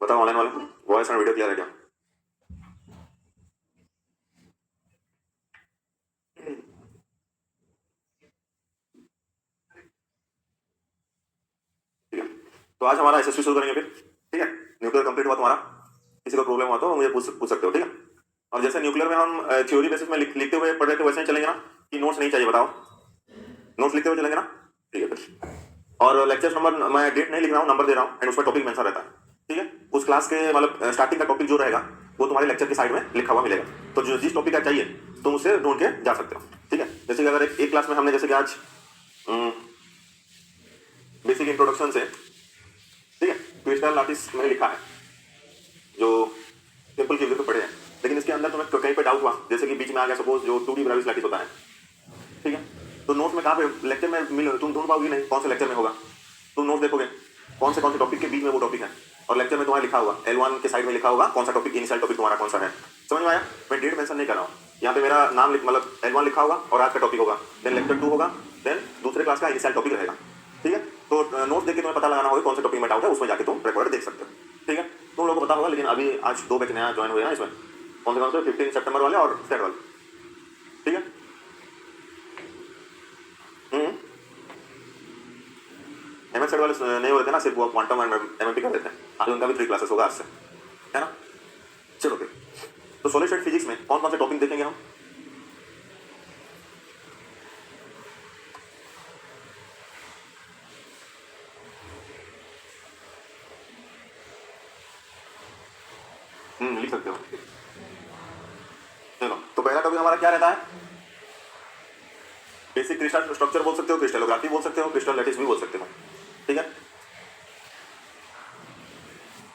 बताओ ऑनलाइन वाले, voice and video clear है क्या? ठीक है, तो आज हमारा एसएससी शुरू करेंगे फिर। ठीक है, न्यूक्लियर कंप्लीट हुआ तुम्हारा, किसी को प्रॉब्लम हुआ तो मुझे पूछ सकते हो। ठीक है, और जैसे न्यूक्लियर में हम थ्योरी बेसिस में लिखते हुए पढ़ रहे थे, वैसे ही चलेंगे ना कि नोट्स नहीं चाहिए? बताओ, नोट्स लिखते हुए चलेंगे ना? ठीक है फिर। और लेक्चर नंबर मैं डेट नहीं लिख रहा हूँ, नंबर दे रहा हूँ एंड उसमें टॉपिक मेंशन रहता है। ठीक है, उस क्लास के मतलब स्टार्टिंग का टॉपिक जो रहेगा वो तुम्हारे लेक्चर के साइड में लिखा हुआ मिलेगा। तो जो जिस टॉपिक का चाहिए तुम उसे ढूंढ के जा सकते हो। ठीक है, जैसे कि अगर एक क्लास में हमने जैसे कि आज बेसिक इंट्रोडक्शन से, ठीक है, क्रिस्टल आर्टिस्ट में लिखा है जो सिंपल चीजों पे पढ़े हैं, लेकिन इसके अंदर तुम्हें कहीं पे डाउट हुआ, जैसे कि बीच में आ गया सपोज जो 2D ब्राविस लैटिस होता है। ठीक है, तो नोट्स में कहाँ पे लेक्चर में मिल तुम ढूंढ पाओगी नहीं, कौन से लेक्चर में होगा। तुम नोट देखोगे कौन से टॉपिक के बीच में वो टॉपिक है, और लेक्चर में तुम्हारा लिखा होगा L1 के साइड में लिखा होगा कौन सा टॉपिक, इनिशियल टॉपिक तुम्हारा कौन सा है। समझ में आया? मैं डेट मेंशन नहीं कर रहा हूँ यहाँ पे, मेरा नाम मतलब L1 लिखा होगा और आज का टॉपिक होगा, देन लेक्चर 2 होगा, देन दूसरे क्लास का इनिशियल टॉपिक रहेगा। ठीक है, तो नोट देख के तुम्हें पता लगाना होगा कौन से टॉपिक में डाउट है, उसमें जाके तुम रिकॉर्ड देख सकते हो। ठीक है, तुम लोगों को पता होगा, लेकिन अभी आज 2 बैच नया ज्वाइन हुए ना इसमें, कौन से 15 सितंबर वाले और स्टेट वाले। ठीक है, एमएस सेट वाले नहीं होते ना, सिर्फ वो क्वांटम एंड एमएमपी कर देते हैं। आज उनका भी 3 क्लासेस होगा आज से, है ना? चलो फिर, तो सॉलिड स्टेट फिजिक्स में कौन कौन से टॉपिक देखेंगे हम? लिख सकते हो। चलो, तो पहला टॉपिक हमारा क्या रहता है? बेसिक क्रिस्टल स्ट्रक्चर बोल सकते हो, क्रिस्टलोग्राफी बोल सकते हो, क्रिस्टल लैटिस भी बोल सकते हो। ठीक है,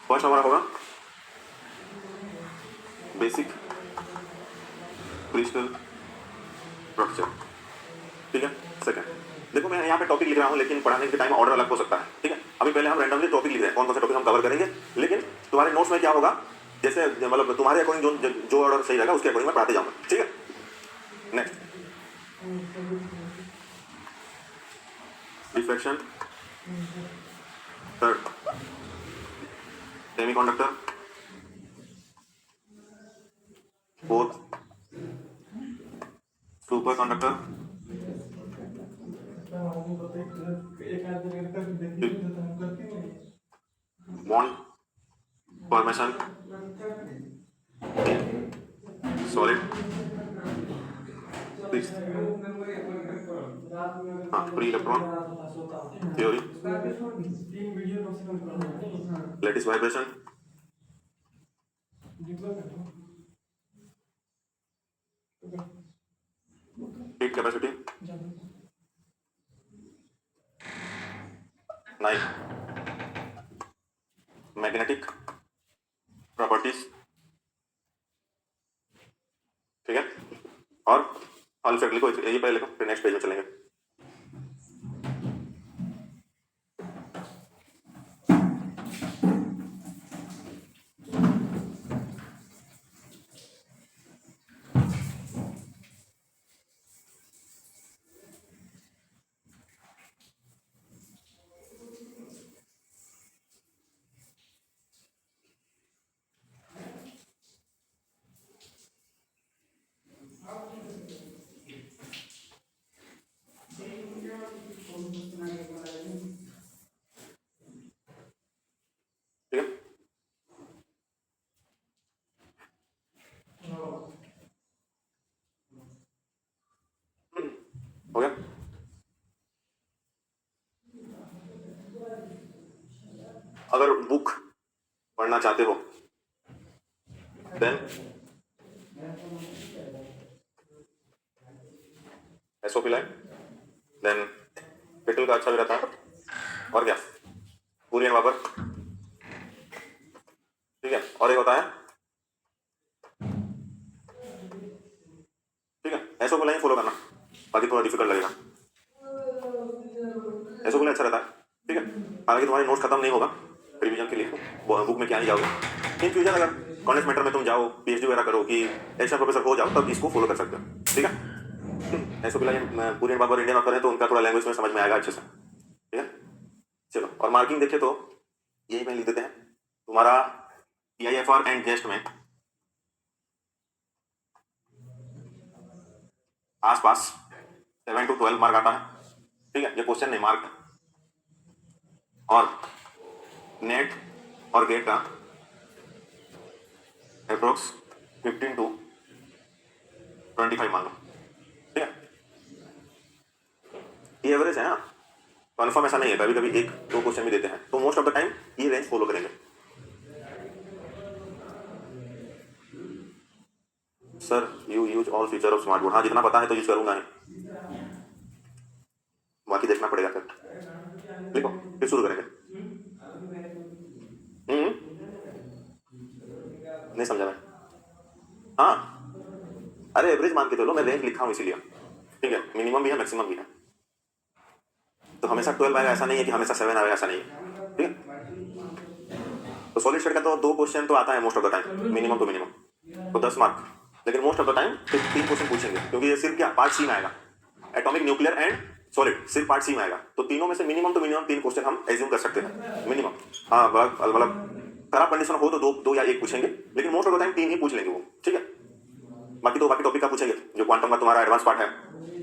फर्स्ट हमारा होगा बेसिक क्रिस्टल स्ट्रक्चर। ठीक है, सेकंड, देखो मैं यहाँ पे टॉपिक लिख रहा हूँ, लेकिन पढ़ाने के टाइम ऑर्डर अलग हो सकता है। ठीक है, अभी पहले हम रैंडमली टॉपिक लिख रहे हैं, कौन कौन से टॉपिक हम कवर करेंगे, लेकिन तुम्हारे नोट्स में क्या होगा, जैसे मतलब तुम्हारे अकॉर्डिंग जो ऑर्डर सही रहेगा उसके अकॉर्डिंग मैं पढ़ाते जाऊंगा। ठीक है, next, diffraction, third semiconductor, fourth superconductor, bond formation, solid, हाँ free electron theory, lattice vibration, heat capacity, नाइट मैग्नेटिक प्रॉपर्टीज। ठीक है, और ऑल सेट लिखो, ये पहले लिखो, फिर नेक्स्ट पेज में चलेंगे। ठीक है, हो गया। अगर बुक पढ़ना चाहते हो देन एसोफिलाइन, देन पेटल का अच्छा भी रहता है, और क्या, कुरियन वापर। ठीक है, और एक होता है, ठीक है, एसोफिलाइन फॉलो करना, बाकी थोड़ा डिफिकल्ट लगेगा। एसोफिलाइन अच्छा रहता है। ठीक है, हालांकि तुम्हारे नोट्स खत्म नहीं होगा रिवीजन के लिए, बुक में क्या नहीं जाओगे। इन फ्यूचर अगर कॉलेज मैटर में तुम जाओ, पीएचडी वगैरह करो कि एशिया प्रोफेसर हो जाओ, तब इसको फॉलो कर सकते हो। ठीक है, एसोफिलाइन कुरियन वापर इंडियन वापर है, तो उनका थोड़ा लैंग्वेज में समझ में आएगा अच्छे से। ठीक है, चलो, और मार्किंग देखे तो यही में लिख देते हैं, तुम्हारा PIFR एंड गेस्ट में आसपास 7 to 12 मार्क आता है, ठीक है, ये क्वेश्चन नहीं मार्क है। और नेट और गेट का अप्रोक्स 15 to 25 मान लो, ठीक है, ये एवरेज है। हाँ, कन्फर्म ऐसा नहीं है, कभी कभी 1-2 क्वेश्चन भी देते हैं, तो मोस्ट ऑफ द टाइम ये रेंज फॉलो करेंगे। Sir you use all feature of smart board, हाँ जितना पता है तो यूज करूंगा ही, बाकी देखना पड़ेगा। फिर लिखो, फिर शुरू करेंगे। नहीं समझा मैं? हाँ, अरे एवरेज मान के चलो, मैं रेंज लिखा हूँ इसीलिए, ठीक है, मिनिमम भी है मैक्सिमम भी है, तो हमेशा 12 आएगा ऐसा नहीं है कि हमेशा 7 आएगा ऐसा नहीं है, ठीक है। तो सॉलिड स्टेट का तो 2 क्वेश्चन तो आता है most of the time, minimum to minimum, तो 10 मार्क, लेकिन most of the time 3 question पूछेंगे, क्योंकि ये सिर्फ क्या पार्ट सी में आएगा, एटॉमिक, न्यूक्लियर एंड सॉलिड, सिर्फ पार्ट सी में आएगा, तो तीनों में से मिनिमम टू मिनिमम 3 क्वेश्चन हम एज्यूम कर सकते हैं मिनिमम। हाँ, मतलब खराब कंडीशन हो तो 2 या 1 पूछेंगे, लेकिन मोस्ट ऑफ द टाइम 3 ही पूछ लेंगे वो, ठीक है। बाकी टॉपिक का पूछेंगे, जो क्वांटम का तुम्हारा एडवांस पार्ट है,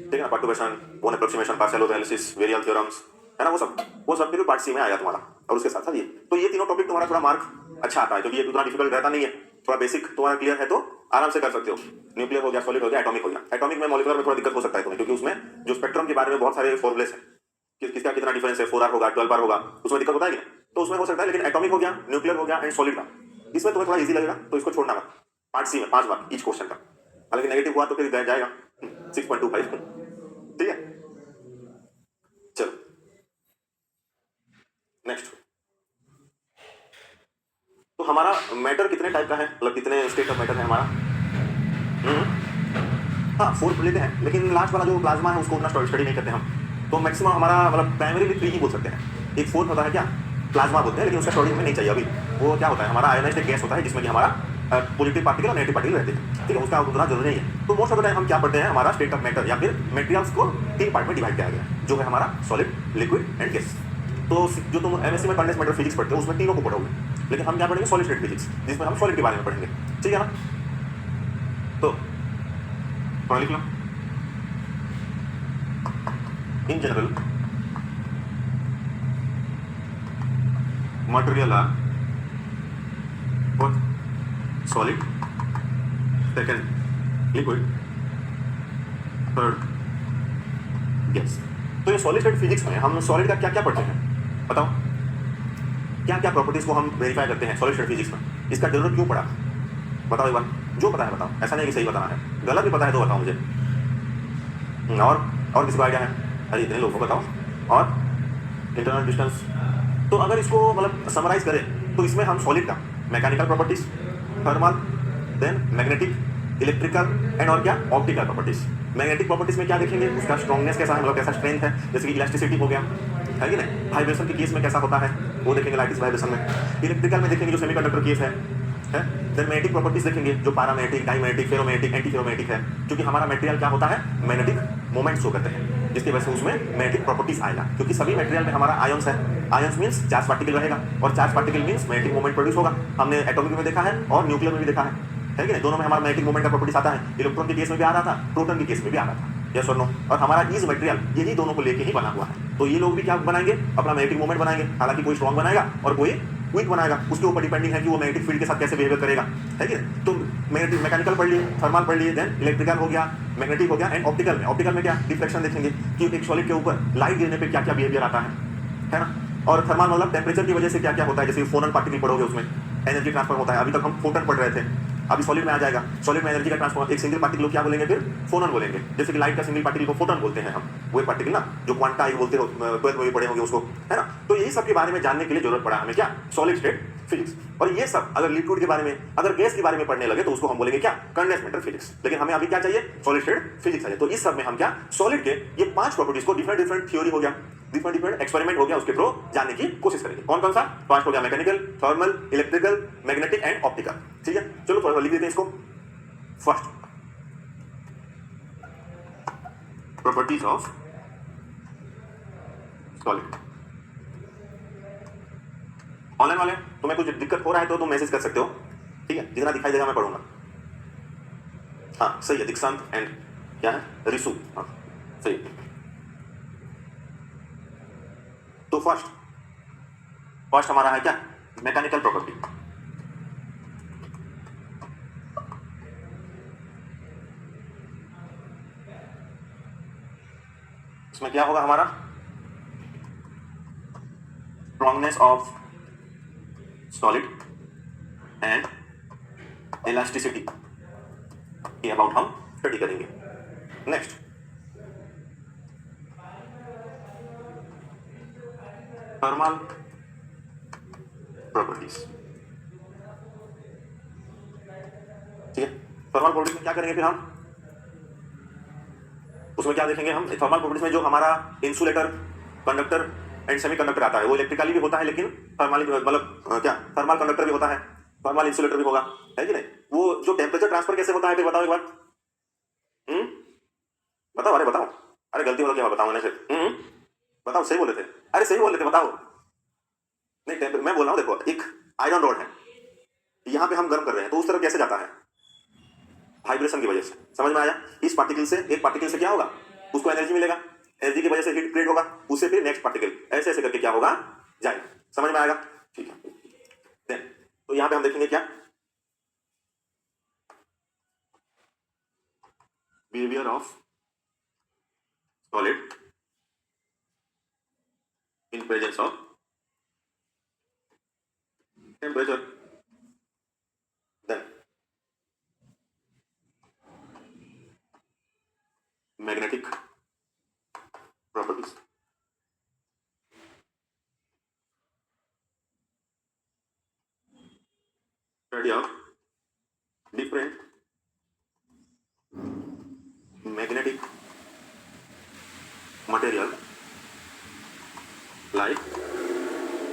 ठीक है ना, perturbation, Born approximation, partial analysis, virial theorems, है ना, वो सब फिर पार्ट सी में आएगा तुम्हारा, और उसके साथ साथ ये तीनों टॉपिक तुम्हारा थोड़ा मार्क अच्छा आता है, क्योंकि ये उतना डिफिकल्ट रहता नहीं है, थोड़ा बेसिक तुम्हारा क्लियर है तो आराम से कर सकते हो। न्यूक्लियर हो गया, सॉलिड हो गया, एटॉमिक हो गया। एटॉमिक में मॉलिक्यूलर में थोड़ा दिक्कत हो सकता है तुम्हें, क्योंकि उसमें जो स्पेक्ट्रम के बारे में बहुत सारे फॉर्मुलेस हैं, किसका कितना डिफरेंस है, 4R होगा, 12R होगा, उसमें दिक्कत होता है, तो उसमें हो सकता है। लेकिन एटॉमिक हो गया, न्यूक्लियर हो गया एंड सॉलिड का, इसमें तुम्हें थोड़ा इजी लगेगा, तो इसको छोड़ना मत। पार्ट सी में 5 मार्क ईच क्वेश्चन का, हालांकि नेगेटिव हुआ तो फिर जाएगा 6.25, ठीक है। चलो नेक्स्ट, तो हमारा मैटर कितने टाइप का है, मतलब कितने स्टेट ऑफ मैटर है हमारा? हाँ, 4 लेते हैं, लेकिन लास्ट वाला जो प्लाज्मा है उसको उतना स्टडी नहीं करते हम, तो मैक्सिमम हमारा मतलब प्राइमरीली 3 ही बोल सकते हैं। एक 4th होता है क्या, प्लाज्मा बोलते हैं, लेकिन उसका स्टडी हमें नहीं चाहिए अभी। वो क्या होता है, हमारा आयोनाइज्ड गैस होता है, जिसमें कि हमारा पॉजिटिव पार्टिकल और नेगेटिव पार्टिकल रहते हैं, ठीक है, उसका उतना जरूरी नहीं है। तो मोस्ट ऑफ द टाइम हम क्या पढ़ते हैं, हमारा स्टेट ऑफ मैटर या फिर मटेरियल्स को 3 पार्ट में डिवाइड किया गया है, जो है हमारा सॉलिड, लिक्विड एंड गैस। तो जो तुम MSc में कंडेंस्ड मैटर फिजिक्स पढ़ते हो उसमें तीनों को पढ़ोगे, लेकिन हम क्या पढ़ेंगे, सॉलिड स्टेट फिजिक्स, जिसमें हम सॉलिड के बारे में पढ़ेंगे, ठीक है ना। तो पढ़ लिख लो। In general material are first solid, second liquid, third gas. तो ये सॉलिड स्टेट फिजिक्स में हम सॉलिड का क्या क्या पढ़ते हैं, बताओ, क्या क्या प्रॉपर्टीज को हम वेरीफाई करते हैं सॉलिड स्टेट फिजिक्स में, इसका जरूरत क्यों पड़ा, बताओ एक बार, जो पता है बताओ, ऐसा नहीं कि सही बताना है, गलत भी पता है तो बताओ मुझे। और किसी को आइडिया है? अरे इतने लोगों को बताओ। और इंटरनल डिस्टेंस, तो अगर इसको मतलब समराइज करें तो इसमें हम सॉलिड का mechanical properties, thermal, then magnetic, electrical and और क्या, ऑप्टिकल प्रॉपर्टीज। मैग्नेटिक प्रॉपर्टीज में क्या देखेंगे, उसका स्ट्रॉन्गनेस कैसा है, मतलब कैसा स्ट्रेंथ है, जैसे कि इलास्टिसिटी हो गया, है कि नहीं, वाइब्रेशन के केस में कैसा होता है वो देखेंगे, लाइटिस वाइब्रेशन में। इलेक्ट्रिकल में देखेंगे जो सेमीकंडक्टर केस है। देन मैग्नेटिक प्रॉपर्टीज देखेंगे, जो paramagnetic, diamagnetic, ferromagnetic, anti ferromagnetic है, क्योंकि हमारा मटेरियल क्या होता है, मैग्नेटिक मोमेंट शो करते हैं, जिसकी वजह से उसमें मैग्नेटिक प्रॉपर्टीज आएगा, क्योंकि सभी मटेरियल में हमारा आयंस है। आयंस मींस चार्ज पार्टिकल रहेगा, और charge particle means magnetic moment produce होगा। हमने एटॉमिक में देखा है और न्यूक्लियर में भी देखा है कि नहीं, दोनों में हमारा मैग्नेटिक मोमेंट का प्रॉपर्टीज आता है। इलेक्ट्रॉन के केस में भी आ रहा था, प्रोटॉन के केस में भी आ रहा था, यस और नो। और हमारा इज मटेरियल यही दोनों को लेके ही बना हुआ है। तो ये लोग भी क्या बनाएंगे, अपना मैग्नेटिक मोमेंट बनाएंगे, हालांकि कोई स्ट्रॉन्ग बनाएगा और कोई वीक बनाएगा, उसके ऊपर डिपेंडिंग है कि वो मैग्नेटिक फील्ड के साथ कैसे बिहेवियर करेगा, है कि नहीं। तो मैकेनिकल पढ़ लिए, थर्मल पढ़ लिए, देन इलेक्ट्रिकल हो गया, मैग्नेटिक हो गया, एंड ऑप्टिकल में क्या, डिफ्लेक्शन देखेंगे कि एक सॉलिड के ऊपर लाइट गिरने पे क्या क्या बिहेवियर आता है ना। और थर्मल मतलब टेम्परेचर की वजह से क्या क्या होता है, जैसे फोटन पार्टिकल पढ़ोगे उसमें एनर्जी ट्रांसफर होता है। अभी तक हम फोटन पढ़ रहे थे, अभी सॉलिड में आ जाएगा, सॉलिड में एनर्जी का ट्रांसफर, एक सिंगल पार्टिकल को क्या बोलेंगे, फिर फोटन बोलेंगे। जैसे कि लाइट का सिंगल पार्टिकल को फोटन बोलते हैं हम, वो पार्टिकल ना जो क्वांटा बोलते हो, 12th में भी पढ़े होंगे उसको, है ना। तो यही सब के बारे में जानने के लिए जरूरत पड़ा हमें क्या, सॉलिड स्टेट फिजिक्स। और ये सब अगर लिक्विड के बारे में, अगर गैस के बारे में पढ़ने लगे तो उसको हम बोलेंगे क्या, कंडेंस्ड मैटर फिजिक्स। लेकिन हमें अभी क्या चाहिए, सॉलिड स्टेट फिजिक्स चाहिए। तो इस सब में हम क्या, सॉलिड के ये 5 प्रॉपर्टीज को डिफरेंट थ्योरी हो गया, डिफरेंट एक्सपेरिमेंट हो गया, उसके थ्रू जानने की कोशिश करेंगे। कौन कौन सा, फर्स्ट हो गया mechanical, thermal, electrical, magnetic and optical, ठीक है। चलो थोड़ा लिख देते हैं इसको। First, properties of solid. Online वाले तुम्हें कुछ दिक्कत हो रहा है तो तुम मैसेज कर सकते हो, ठीक है, जितना दिखाई देगा मैं पढ़ूंगा। हाँ सही है, दीक्षांत एंड क्या है रिसु, हाँ सही है। तो फर्स्ट हमारा है क्या, मैकेनिकल प्रॉपर्टी। इसमें क्या होगा हमारा, strongness of solid and elasticity, ये अबाउट हम स्टडी करेंगे। नेक्स्ट थर्मल प्रॉपर्टीज, ठीक है। थर्मल प्रॉपर्टीज में क्या करेंगे फिर हम, उसमें क्या देखेंगे हम, थर्मल प्रॉपर्टीज में जो हमारा इंसुलेटर, कंडक्टर एंड सेमीकंडक्टर आता है, वो इलेक्ट्रिकली भी होता है लेकिन थर्मली मतलब क्या थर्मल कंडक्टर भी होता है, थर्मल इंसुलेटर भी होगा, है कि नहीं। वो जो टेम्परेचर ट्रांसफर कैसे होता है फिर बताओ एक बार, बताओ, अरे बताओ, अरे गलती हो क्या बताओ मैंने फिर, बताओ, सही बोले थे, अरे सही बोले थे, बताओ। नहीं मैं बोल रहा हूँ, देखो एक आयरन रॉड है, यहाँ पे हम गर्म कर रहे हैं तो उस तरफ कैसे जाता है, वाइब्रेशन की वजह से, समझ में आया। इस पार्टिकल से एक पार्टिकल से क्या होगा, उसको एनर्जी मिलेगा, एनर्जी की वजह से हीट क्रिएट होगा, उससे फिर नेक्स्ट पार्टिकल, ऐसे ऐसे करके क्या होगा जाएगा, समझ में आएगा, ठीक है। देन तो यहाँ पे हम देखेंगे क्या, behaviour of solid in presence of temperature, then magnetic properties, study of different magnetic material like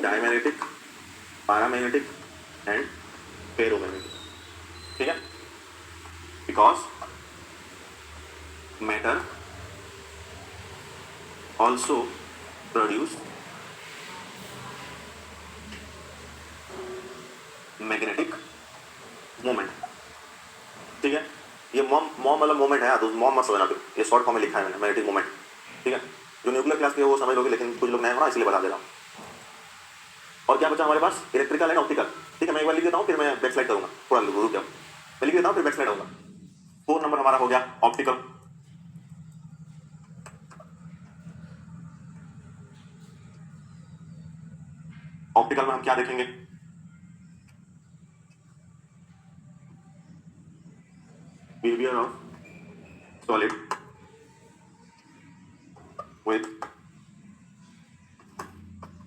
diamagnetic, paramagnetic and ferromagnetic, ठीक है। Because matter also produce magnetic moment, ठीक है। ये मॉम मतलब मोमेंट है, तो मॉम मत समझना, फिर ये शॉर्ट फॉर्म में लिखा है मैंने, मैग्नेटिक मोमेंट, ठीक है। जो न्यूक्लियर क्लास के वो समझ लोगे, लेकिन कुछ लोग नए हो ना इसलिए बता दे रहा हूँ। और क्या बचा हमारे पास, इलेक्ट्रिकल एंड ऑप्टिकल, ठीक है। मैं एक बार लिख देता हूँ फिर मैं बैक स्लाइड करूंगा, थोड़ा रुक जाओ, मैं लिख देता हूँ फिर बैक स्लाइड होगा। 4 नंबर हमारा हो गया ऑप्टिकल, ऑप्टिकल में हम क्या देखेंगे, behaviour of solid with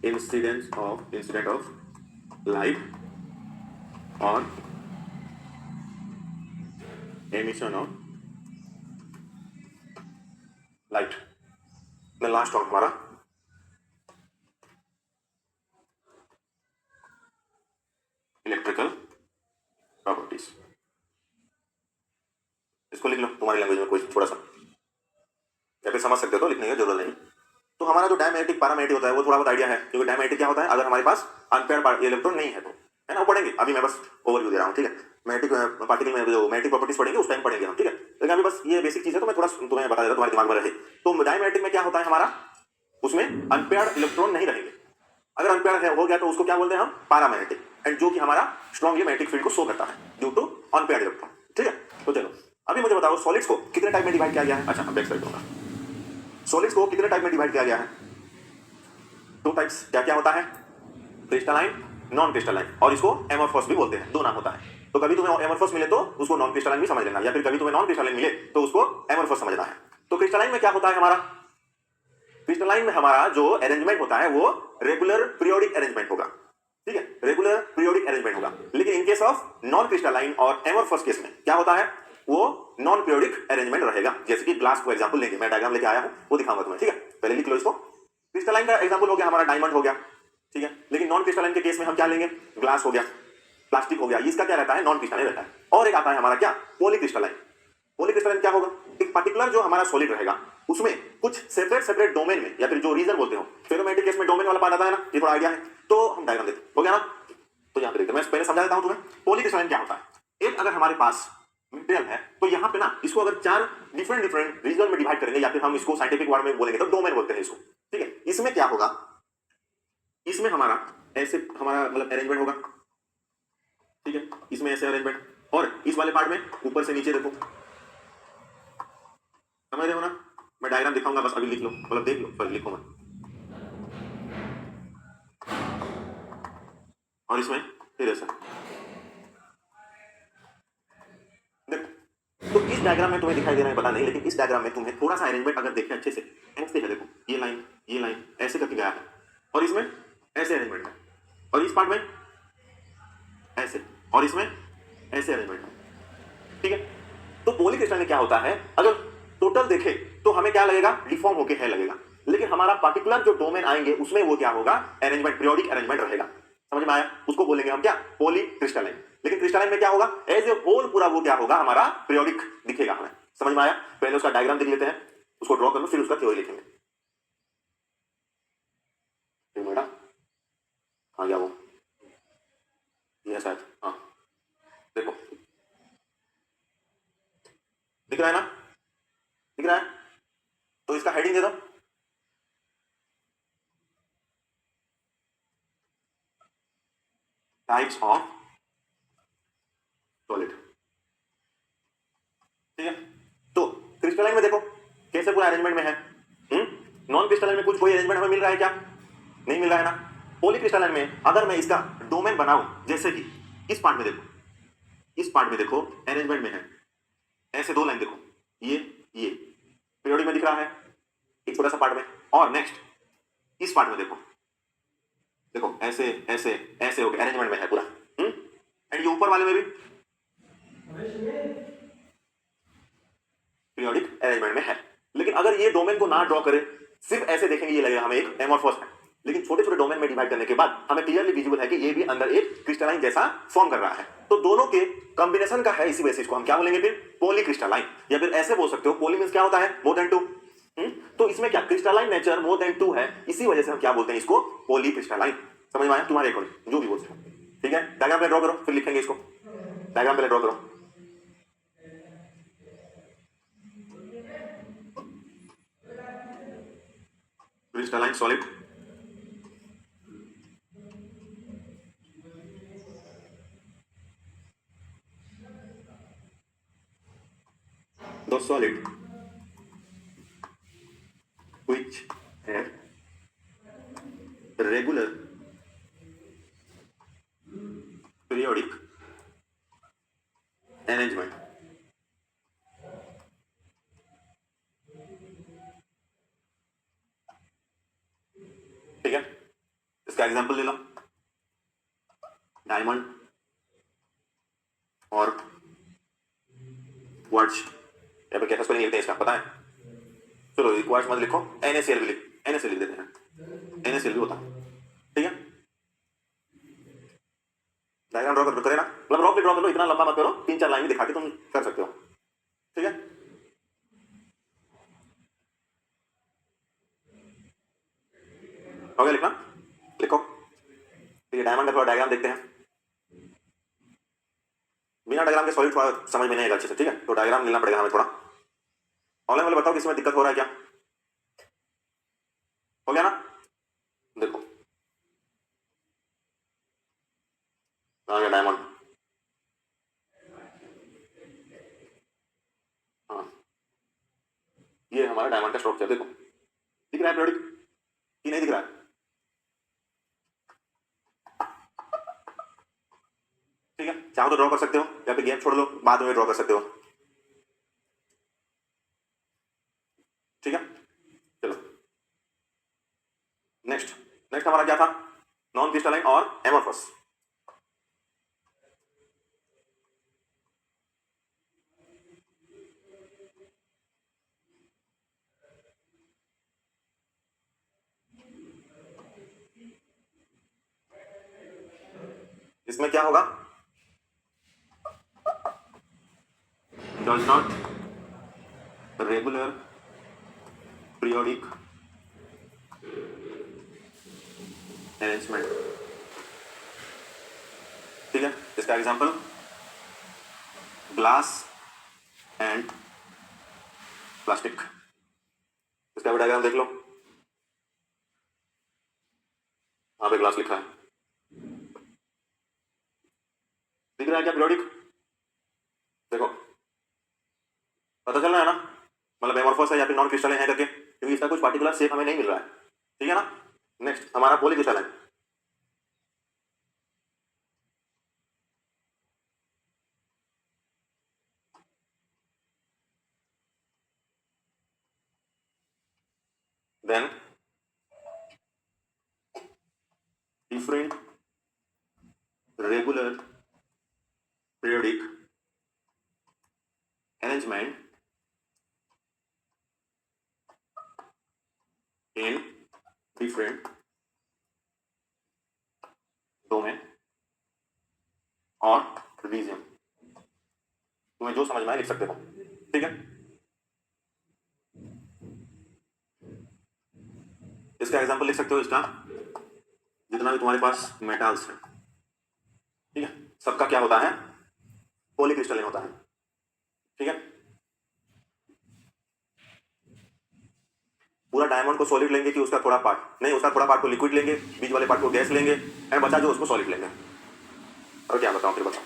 incident of light और एमिशन ऑफ लाइट में लास्ट ऑफ हमारा इलेक्ट्रिकल प्रॉपर्टीज। इसको लिख लो तुम्हारी लैंग्वेज में, कोई थोड़ा सा, या फिर समझ सकते हो तो लिखने की जरूरत नहीं। तो हमारा जो डायमैग्नेटिक पैरामैग्नेटिक होता है वो थोड़ा बहुत आइडिया है, क्योंकि डायमैग्नेटिक क्या होता है, अगर हमारे पास अनपेयर्ड इलेक्ट्रॉन नहीं है तो, है ना, वो पढ़ेंगे, अभी मैं बस ओवरव्यू दे रहा हूँ, ठीक है। मैग्नेटिक पार्टिकल में जो मैग्नेटिक प्रॉपर्टीज पढ़ेंगे उस टाइम पढ़ेंगे हम, ठीक है। लेकिन अभी बस ये बेसिक चीज है तो मैं थोड़ा तुम्हें बता देता, तुम्हारे दिमाग में रहे। तो डायमैग्नेटिक में क्या होता है हमारा, उसमें अनपेयर्ड इलेक्ट्रॉन नहीं रहेंगे, अगर अनपेयर्ड हो गया तो उसको क्या बोलते हैं हम, पैरामैग्नेटिक, एंड जो कि हमारा स्ट्रॉन्गली मैग्नेटिक फील्ड को शो करता है ड्यू टू अनपेयर्ड इलेक्ट्रॉन, ठीक है। तो चलो अभी मुझे बताओ सॉलिड्स को कितने टाइप में डिवाइड किया गया है। अच्छा बैक साइड दूंगा, सॉलिड्स को कितने टाइप में डिवाइड किया गया है, 2 टाइप्स, क्या क्या होता है, क्रिस्टलाइन, नॉन क्रिस्टलाइन, और इसको एमोर्फस भी बोलते हैं, 2 नाम होता है। तो कभी तुम्हें एमोर्फस मिले तो उसको नॉन क्रिस्टलाइन भी समझ लेना, या फिर कभी तुम्हें नॉन क्रिस्टलाइन मिले तो उसको एमोर्फस समझना है। तो क्रिस्टलाइन में क्या होता है हमारा, क्रिस्टलाइन में हमारा जो अरेंजमेंट होता है वो रेगुलर पीरियोडिक अरेंजमेंट होगा, ठीक है, रेगुलर पीरियोडिक अरेंजमेंट होगा। लेकिन in case of non crystalline और एमोर्फस केस में क्या होता है, वो नॉन पीरियोडिक अरेंजमेंट रहेगा। जैसे कि ग्लास को एग्जांपल लेंगे, मैं डायग्राम लेके आया हूं वो दिखाऊंगा तुम्हें, ठीक है। पहले लिख लो इसको, क्रिस्टलाइन का एग्जांपल हो गया हमारा डायमंड हो गया, ठीक है। लेकिन नॉन क्रिस्टलाइन के केस में हम क्या लेंगे, ग्लास हो गया, प्लास्टिक हो गया, इसका क्या रहता है, नॉन क्रिस्टलाइन रहता है। और एक आता है हमारा क्या, पॉलीक्रिस्टलाइन। पॉलीक्रिस्टलाइन क्या होगा, एक पर्टिकुलर जो हमारा सॉलिड रहेगा उसमें कुछ सेपरेट डोमेन में, या फिर जो रीजन बोलते हो, फेरोमैग्नेटिक केस में डोमेन वाला पार्ट आता है ना, ये थोड़ा आइडिया है। तो तो हम डायग्राम देखते हो गया ना। तो यहाँ पे देखते मैं पहले समझा देता हूँ तुम्हें पॉलीक्रिस्टलाइन क्या होता है। एक अगर हमारे पास मटेरियल है तो यहाँ पे ना इसको अगर 4 डिफरेंट रीजन में डिवाइड करेंगे या फिर हम इसको साइंटिफिक वर्ड में बोलेंगे तो डोमेन बोलते हैं इसको, ठीक है। इसमें क्या होगा, इसमें हमारा ऐसे हमारा मतलब अरेंजमेंट होगा, ठीक है। इसमें ऐसे अरेंजमेंट, और इस वाले पार्ट में ऊपर से नीचे देखो, समझ रहे हो ना। मैं डायग्राम दिखाऊंगा, बस अभी लिख लो, मतलब देख लो, सॉरी लिखो मत। और इसमें फिर ऐसा देखो। तो इस डायग्राम में तुम्हें दिखाई दे रहा है पता नहीं, लेकिन इस डायग्राम में तुम्हें थोड़ा सा अरेंजमेंट अगर देखें अच्छे से, ऐसे है देखो, ये लाइन ऐसे करके गया है, और इसमें ऐसे अरेंजमेंट है, और इस पार्ट में ऐसे, और इसमें ऐसे अरेंजमेंट है, ठीक है। तो पॉलीक्रिस्टल में क्या होता है, अगर टोटल देखे तो हमें क्या लगेगा, डिफॉर्म होके है लगेगा, लेकिन हमारा पर्टिकुलर जो डोमेन आएंगे उसमें वो क्या होगा, अरेंजमेंट, पीरियोडिक अरेंजमेंट रहेगा। समझ में आया, उसको बोलेंगे हम क्या, पॉलीक्रिस्टलाइन। लेकिन क्रिस्टलाइन में क्या होगा, एज ए होल पूरा वो क्या होगा, हमारा पीरियोडिक दिखेगा हमें। समझ में आया। पहले उसका डायग्राम देख लेते हैं, उसको ड्रॉ कर लो, फिर उसका थ्योरी लिखेंगे। मैडम हाँ क्या वो ये शायद, हाँ देखो दिख रहा है ना, दिख रहा है। तो इसका हेडिंग दे दो, टाइप्स ऑफ सॉलिड, ठीक है। तो क्रिस्टलाइन में देखो कैसे पूरा अरेंजमेंट में है। नॉन क्रिस्टलाइन में कुछ कोई अरेंजमेंट हमें मिल रहा है क्या, नहीं मिल रहा है ना। पॉलीक्रिस्टलाइन में अगर मैं इसका डोमेन बनाऊं, जैसे कि इस पार्ट में देखो, इस पार्ट में देखो अरेंजमेंट में है, ऐसे 2 लाइन देखो, ये पीरियोडिक में दिख रहा है एक छोटा सा पार्ट में, और नेक्स्ट इस पार्ट में देखो, देखो ऐसे ऐसे ऐसे हो गया, अरेंजमेंट में है पूरा। एंड ये ऊपर वाले में भी पीरियोडिक अरेंजमेंट में है। लेकिन अगर ये डोमेन को ना ड्रॉ करें, सिर्फ ऐसे देखेंगे, ये लगेगा हमें एक एमोर्फोस है, लेकिन छोटे छोटे डोमेन में डिवाइड करने के बाद हमें क्लियरली विजिबल है कि ये भी अंदर एक क्रिस्टलाइन जैसा फॉर्म कर रहा है। तो दोनों के कॉम्बिनेशन का है, इसी वजह से इसको हम क्या बोलेंगे फिर, पॉलीक्रिस्टलाइन। या फिर ऐसे बोल सकते हो, पॉली मींस क्या होता है, मोर देन 2। तो इसमें क्या क्रिस्टलाइन नेचर मोर देन 2 है, इसी वजह से हम क्या बोलते हैं इसको, पॉलीक्रिस्टलाइन। समझ में आया, तुम्हारे अकॉर्डिंग जो भी बोलते हो, ठीक है। डायग्राम पे ड्रॉ करो, फिर लिखेंगे इसको। डायग्राम पहले ड्रॉ करो। Crystalline solid, the solid which have regular periodic arrangement, ठीक है। इसका एग्जांपल ले लो, डायमंड और क्वार्ट्ज, या फिर कैसा स्पेलिंग लिखते हैं इसका पता है, चलो क्वार्ट्ज मत लिखो, NaCl भी NaCl लिख देते हैं, NaCl भी होता है, ठीक है। डायग्राम ड्रॉ करे ना, मतलब रफ ड्रॉ कर लो, इतना लंबा मत करो, 3-4 लाइन में दिखा के तुम कर सकते हो, ठीक है। हो गया लिखना, लिखो। ठीक है, डायमंड का थोड़ा डायग्राम देखते हैं। बिना डायग्राम के सॉलिड थोड़ा समझ में नहीं आएगा अच्छे से, ठीक है। तो डायग्राम मिलना पड़ेगा हमें थोड़ा। ऑनलाइन वाले बताओ कि इसमें दिक्कत हो रहा है क्या, हो गया ना। देखो आ गया डायमंड, हाँ ये हमारा डायमंड का स्ट्रक्चर देखो, दिख रहा है पीरियोडिक कि नहीं दिख रहा है, ठीक है। चाहो तो ड्रॉ कर सकते हो, या फिर गेम छोड़ लो, बाद में ड्रॉ कर सकते हो, ठीक है। चलो नेक्स्ट हमारा क्या था, नॉन क्रिस्टलाइन और एमोर्फस। इसमें क्या होगा, does not regular periodic arrangement, ठीक है, इसका एग्जांपल ग्लास एंड प्लास्टिक। इसका भी डायग्राम देख लो, यहाँ पे ग्लास लिखा है, दिख रहा है क्या पीरियोडिक? देखो पता चल रहा है ना, मतलब एमॉर्फस है या फिर नॉन क्रिस्टलाइन है करके, क्योंकि इसका कुछ पार्टिकुलर शेप हमें नहीं मिल रहा है, ठीक है ना। नेक्स्ट हमारा polycrystalline. Then different regular periodic arrangement in different domain और रीजन, तुम्हें जो समझ में आए लिख सकते हो, ठीक है। इसका एग्जांपल लिख सकते हो, इसका जितना भी तुम्हारे पास मेटल्स है, ठीक है, सबका क्या होता है, पॉलीक्रिस्टलाइन होता है, ठीक है। पूरा डायमंड को सॉलिड लेंगे कि उसका थोड़ा पार्ट, नहीं उसका थोड़ा पार्ट को लिक्विड लेंगे, बीच वाले पार्ट को गैस लेंगे, एंड बचा जो उसको सॉलिड लेंगे। और क्या बताओ फिर, बताओ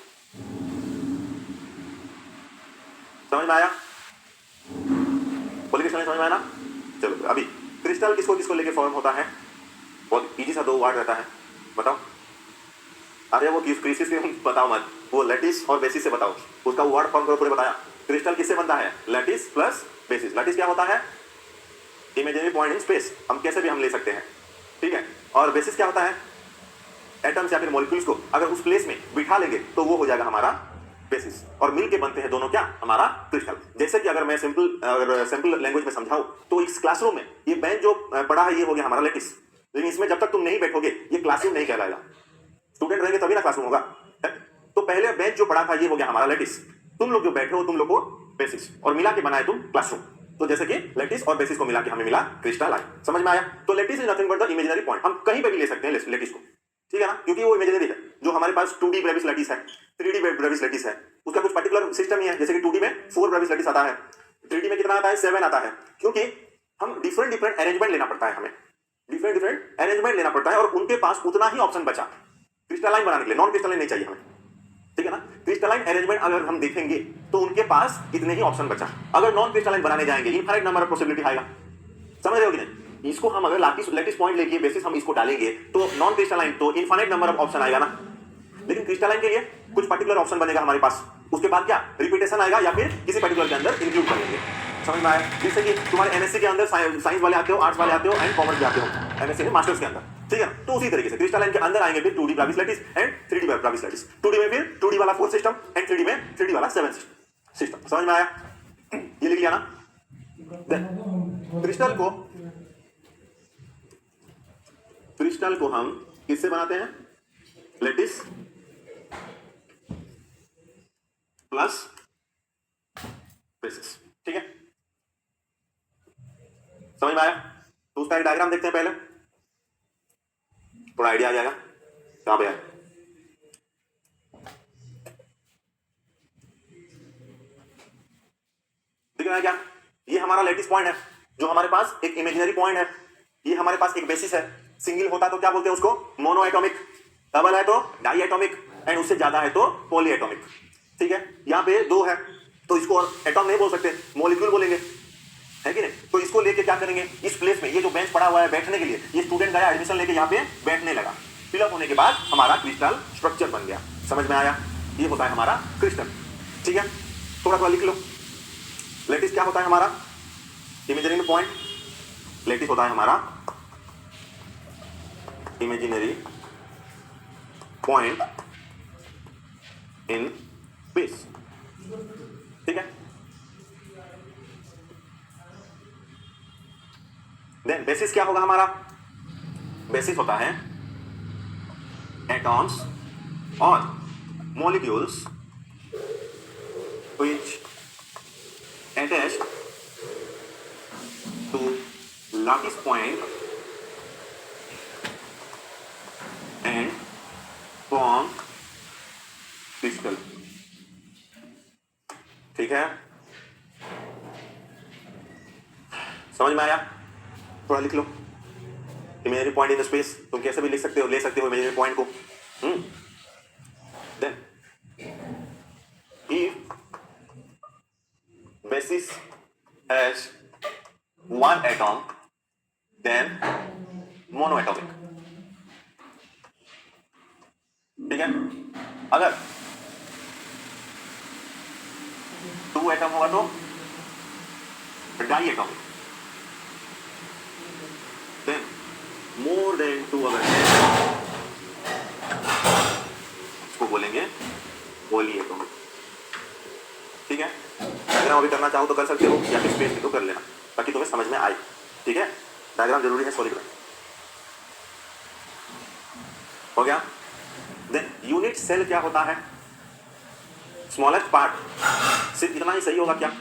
समझ में आया? पॉलीक्रिस्टलाइन समझ में आया ना? चलो अभी क्रिस्टल किसको किसको लेके फॉर्म होता है, बहुत इजी सा दो वर्ड रहता है, बताओ। अरे वो क्रिसिस से बताओ मत, वो लैटिस और बेसिस से बताओ, उसका वर्ड फॉर्म करो, पूरे बताया। क्रिस्टल किससे बनता है, लैटिस प्लस बेसिस। लैटिस क्या होता है, इमेजिनरी पॉइंट इन स्पेस, हम कैसे भी हम ले सकते हैं, ठीक है। और बेसिस क्या होता है, एटम्स या फिर मॉलिक्यूल्स को अगर उस प्लेस में बिठा लेंगे तो वो हो जाएगा हमारा बेसिस, और मिलके बनते हैं दोनों क्या, हमारा क्रिस्टल। जैसे कि अगर मैं सिंपल लैंग्वेज में समझाऊं तो इस क्लासरूम में ये बेंच जो पड़ा है ये हो गया हमारा लैटिस, लेकिन इसमें जब तक तुम नहीं बैठोगे ये क्लासरूम नहीं कहलाएगा, स्टूडेंट रहेंगे तभी ना क्लासरूम होगा। तो पहले बेंच जो पड़ा था ये हो गया हमारा लैटिस, तुम लोग जो बैठे हो तुम लोग को बेसिस, और मिला के बनाए तुम क्लासरूम। तो जैसे कि लैटिस और बेसिस को मिला के हमें मिला क्रिस्टलाइन, समझ में आया? तो lattice is nothing but the imaginary point, हम कहीं पे भी ले सकते हैं लैटिस को, ठीक है ना, क्योंकि वो इमेजिनरी है। जो हमारे पास 2D ब्रेविस लैटिस है, 3D ब्रेविस लैटिस है, उसका कुछ पर्टिकुलर सिस्टम ही है। जैसे कि 2D में 4 ब्रेविस लैटिस आता है, 3D में कितना आता है, 7 आता है, क्योंकि हम डिफरेंट अरेंजमेंट लेना पड़ता है, हमें डिफरेंट अरेंजमेंट लेना पड़ता है, और उनके पास उतना ही ऑप्शन बचा क्रिस्टलाइन बनाने के लिए, नॉन क्रिस्टलाइन नहीं चाहिए हमें, ठीक है ना। क्रिस्टलाइन अरेंजमेंट अगर हम देखेंगे तो उनके पास इतने ही ऑप्शन बचा। अगर नॉन क्रिस्टलाइन बनाने जाएंगे इनफाइनाइट नंबर ऑफ पॉसिबिलिटी आएगा, समझ रहे हो कि नहीं? इसको हम अगर लैटिस पॉइंट लेके बेसिस हम इसको डालेंगे तो नॉन क्रिस्टलाइन तो इनफाइनाइट नंबर ऑफ ऑप्शन आएगा ना, लेकिन क्रिस्टलाइन के लिए कुछ पर्टिकुलर ऑप्शन बनेगा हमारे पास, उसके बाद क्या रिपीटेशन आएगा या फिर किसी पर्टिकुलर के अंदर इंक्लूड कर लेंगे, समझ में आया? जैसे कि तुम्हारे एमएससी के अंदर साइंस वाले आते हो, आर्ट्स वाले आते हो एंड कॉमर्स भी आते हो, एमएससी में मास्टर्स के अंदर, ठीक है। तो उसी तरीके से क्रिस्टलाइन के अंदर आएंगे फिर 2D Brevis lattice and 3D Brevis lattice. 2D में फिर 2D वाला 4 सिस्टम एंड 3D में 3D वाला 7 सिस्टम, समझ में आया? ये लिख लिया ना। क्रिस्टल को हम किससे बनाते हैं, लैटिस प्लस बेसिस, ठीक है, समझ में आया? तो उसका एक डायग्राम देखते हैं पहले, थोड़ा आइडिया आ जाएगा कहां पे है। दिख रहा है क्या, ये हमारा लैटिस पॉइंट है, जो हमारे पास एक इमेजिनरी पॉइंट है, ये हमारे पास एक बेसिस है। सिंगल होता तो क्या बोलते हैं उसको, मोनो एटॉमिक, डबल है तो डाई एटॉमिक, एंड उससे ज्यादा है तो पॉली एटॉमिक, ठीक है। यहाँ पे 2 है तो इसको एटॉम नहीं बोल सकते, मॉलिक्यूल बोलेंगे, है कि नहीं? तो इसको लेके क्या करेंगे, इस प्लेस में ये जो बेंच पड़ा हुआ है बैठने के लिए, ये स्टूडेंट गया एडमिशन लेके यहाँ पे बैठने लगा, फिलअप होने के बाद हमारा क्रिस्टल स्ट्रक्चर बन गया, समझ में आया? ये होता है हमारा क्रिस्टल, ठीक है। थोड़ा थोड़ा लिख लो, लैटिस क्या होता है हमारा, इमेजिनरी पॉइंट, लैटिस होता है हमारा इमेजिनरी पॉइंट इन स्पेस, ठीक है। देन बेसिस क्या होगा हमारा, बेसिस होता है एटॉम्स और molecules which attached to lattice point and form crystal. ठीक है, समझ में आया? थोड़ा लिख लो। Imaginary point in the space तुम कैसे भी लिख सकते हो, ले सकते हो इमेजिनरी पॉइंट को। Then if basis has one atom then monoatomic। ठीक है, अगर 2 एटम होगा तो diatomic, then more than 2 अगर है इसको बोलेंगे पॉली एटॉमिक। ठीक है, डायग्राम अभी करना चाहो तो कर सकते हो या फिर स्पेस तो कर लेना ताकि तुम्हें समझ में आए। ठीक है, डायग्राम जरूरी है सॉलिड में। हो गया? देन यूनिट सेल क्या होता है? Smallest part. सिर्फ इतना ही सही होगा क्या?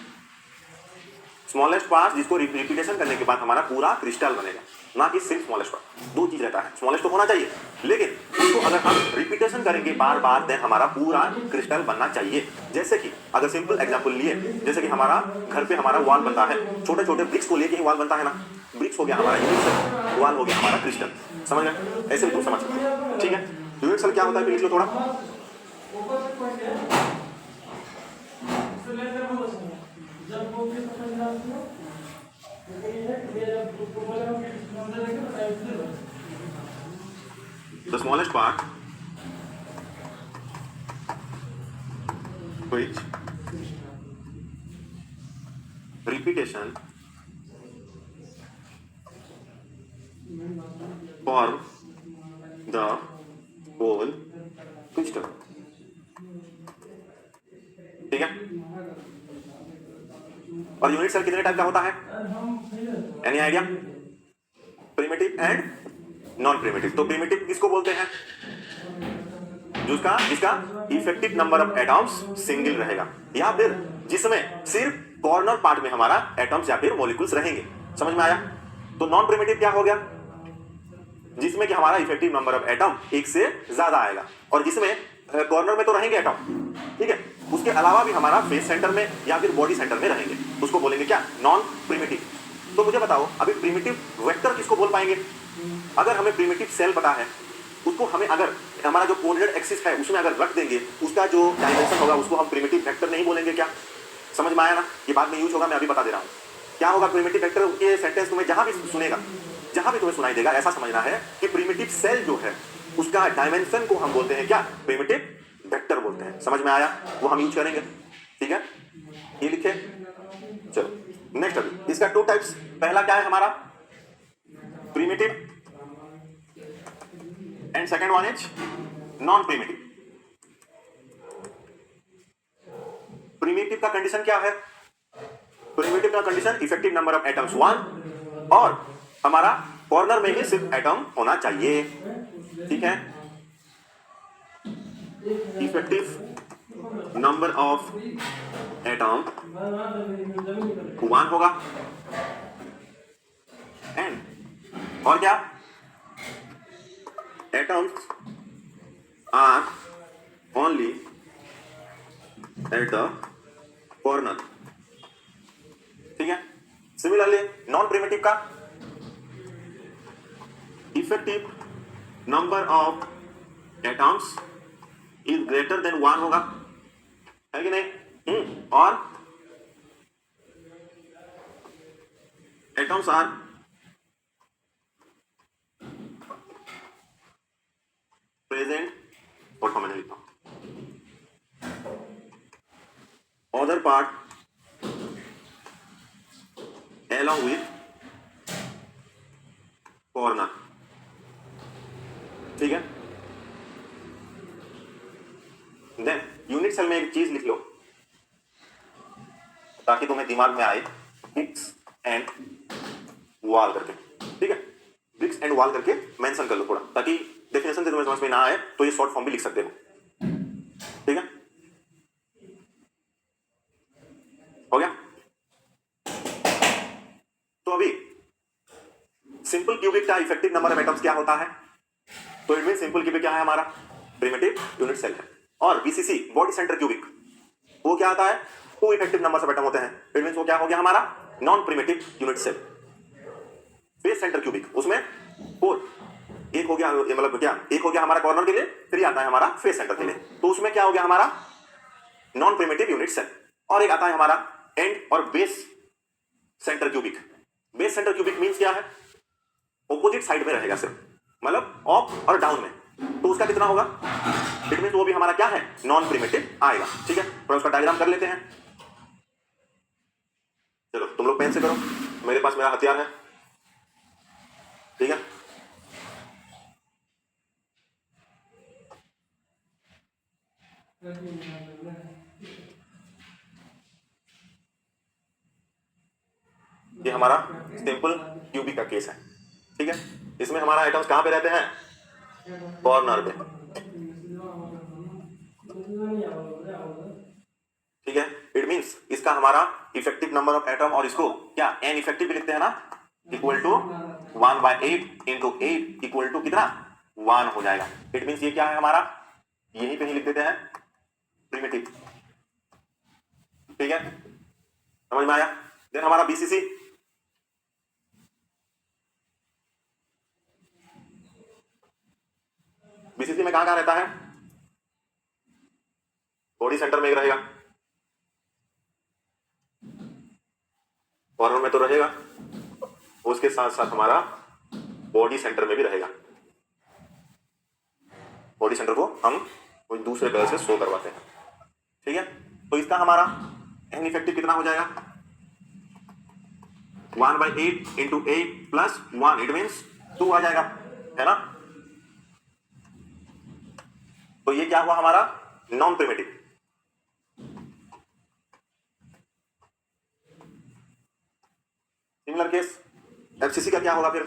स्मॉलेस्ट पार्ट जिसको रिपीटेशन करने के बाद हमारा पूरा क्रिस्टल बनेगा, ना कि सिर्फ स्मॉलेस्ट पार्ट। 2 चीज रहता है, स्मॉलेस्ट तो होना चाहिए लेकिन उसको अगर हम रिपीटेशन करेंगे बार बार देन हमारा पूरा क्रिस्टल बनना चाहिए। जैसे कि अगर सिंपल एग्जांपल लिए, जैसे कि हमारा घर पे हमारा वॉल बनता है, छोटे छोटे ब्रिक्स को लेके ही वॉल बनता है ना। ब्रिक्स हो गया हमारा यूनिट सेल, वॉल हो गया हमारा क्रिस्टल। समझ गए? ऐसे भी तुम समझ सकते हो। ठीक है, यूनिट सेल क्या होता है लिख लो थोड़ा। The smallest part which repetition form the whole crystal। ठीक है, और यूनिट सेल कितने टाइप का होता है? Any idea? Primitive and non primitive. तो प्रिमिटिव किसको बोलते हैं? जिसका effective number of atoms single रहेगा, या फिर जिसमें सिर्फ कॉर्नर पार्ट में हमारा एटॉम्स या फिर मॉलिक्यूल्स रहेंगे। समझ में आया? तो नॉन प्रिमिटिव क्या हो गया? जिसमें कि हमारा इफेक्टिव नंबर ऑफ एटम 1 से ज्यादा आएगा और जिसमें कॉर्नर में तो रहेंगे एटम, ठीक है, उसके अलावा भी हमारा फेस सेंटर में या फिर बॉडी सेंटर में रहेंगे, उसको बोलेंगे क्या? Non primitive. तो मुझे बताओ अभी प्रिमिटिव वेक्टर किसको बोल पाएंगे? अगर हमें प्रिमिटिव सेल पता है, उसको हमें अगर हमारा जो कोऑर्डिनेट एक्सिस है उसमें अगर रख देंगे, उसका जो डायमेंशन होगा उसको हम प्रिमिटिव वेक्टर नहीं बोलेंगे क्या? समझ में आया ना? ये बाद में यूज होगा, मैं अभी बता दे रहा हूँ क्या होगा। प्रिमिटिव वेक्टर के सेंटेंस तुम्हें जहां भी सुनेगा, जहां भी तुम्हें सुनाई देगा, ऐसा समझना है कि प्रिमिटिव सेल जो है उसका डायमेंशन को हम बोलते हैं क्या? प्रिमिटिव वेक्टर बोलते हैं। समझ में आया? वो हम यूज करेंगे। ठीक है, ये लिखे। चलो नेक्स्ट, अभी इसका 2 टाइप्स। पहला क्या है हमारा? Primitive and second one is non primitive. Primitive का कंडीशन क्या है? प्रिमिटिव का condition effective number of atoms 1 और हमारा कॉर्नर में ही सिर्फ एटम होना चाहिए। ठीक है, इफेक्टिव नंबर ऑफ एटम 1 होगा एंड और क्या? Atoms are only at the corner. ठीक है, सिमिलरली नॉन प्रिमिटिव का effective number of atoms is greater than 1 होगा, है कि नहीं? और एटम्स आर प्रेजेंट, और मैंने लिखा other part along with corner। ठीक है, देन यूनिट सेल में एक चीज लिख लो ताकि तुम्हें दिमाग में आए, ब्रिक्स एंड वॉल करके। ठीक है, ब्रिक्स एंड वॉल करके मेंशन कर लो थोड़ा, ताकि डेफिनेशन से तुम्हें समझ में ना आए तो ये शॉर्ट फॉर्म भी लिख सकते हो। ठीक है, हो गया? तो अभी सिंपल क्यूबिक का इफेक्टिव नंबर ऑफ एटम्स क्या होता है? तो इट मीन सिंपल क्यूबिक क्या है? हमारा प्रिमिटिव यूनिट सेल है। और बीसीसी बॉडी सेंटर क्यूबिक, वो क्या आता है, 2 इफेक्टिव नंबर्स ऑफ एटम होते हैं। इट मींस वो क्या हो गया हमारा non primitive unit cell. Face centre cubic उसमें 4, एक हो गया, मतलब क्या, एक हो गया हमारा कॉर्नर के लिए, 3 आता है हमारा फेस सेंटर के लिए, तो उसमें क्या हो गया हमारा नॉन प्रिमिटिव यूनिट सेल। और एक आता है हमारा एंड और base centre cubic. Base centre cubic means क्या है, ऑपोजिट साइड में रहेगा सिर्फ, मतलब अप और डाउन में, तो उसका कितना होगा, इट मींस वो भी हमारा क्या है नॉन प्रिमिटिव आएगा। ठीक है, तो उसका डायग्राम कर लेते हैं। चलो तुम लोग पेन से करो, मेरे पास मेरा हथियार है। ठीक है, ये हमारा सिंपल क्यूबिक का केस है। ठीक है, इसमें हमारा आइटम्स कहां पे रहते हैं, कॉर्नर पे। ठीक है, इट मींस इसका हमारा इफेक्टिव नंबर ऑफ एटम, और इसको क्या एन इफेक्टिव भी लिखते हैं ना, equal to 1/8 into 8 equal to कितना 1 हो जाएगा। इट मींस ये क्या है हमारा, यहीं पे ही लिख देते हैं प्रिमिटिव। ठीक है, समझ में आया। देन हमारा बीसीसी, बीसीसी में कहां रहता है, बॉडी सेंटर में एक रहेगा, कॉर्नर में तो रहेगा, उसके साथ साथ हमारा बॉडी सेंटर में भी रहेगा। बॉडी सेंटर को हम कोई दूसरे कलर से शो करवाते हैं। ठीक है, तो इसका हमारा एन इफेक्टिव कितना हो जाएगा, 1/8 इंटू 8 प्लस 1, इट मीन्स 2 आ जाएगा, है ना। तो ये क्या हुआ हमारा non primitive. Similar case FCC का क्या होगा फिर,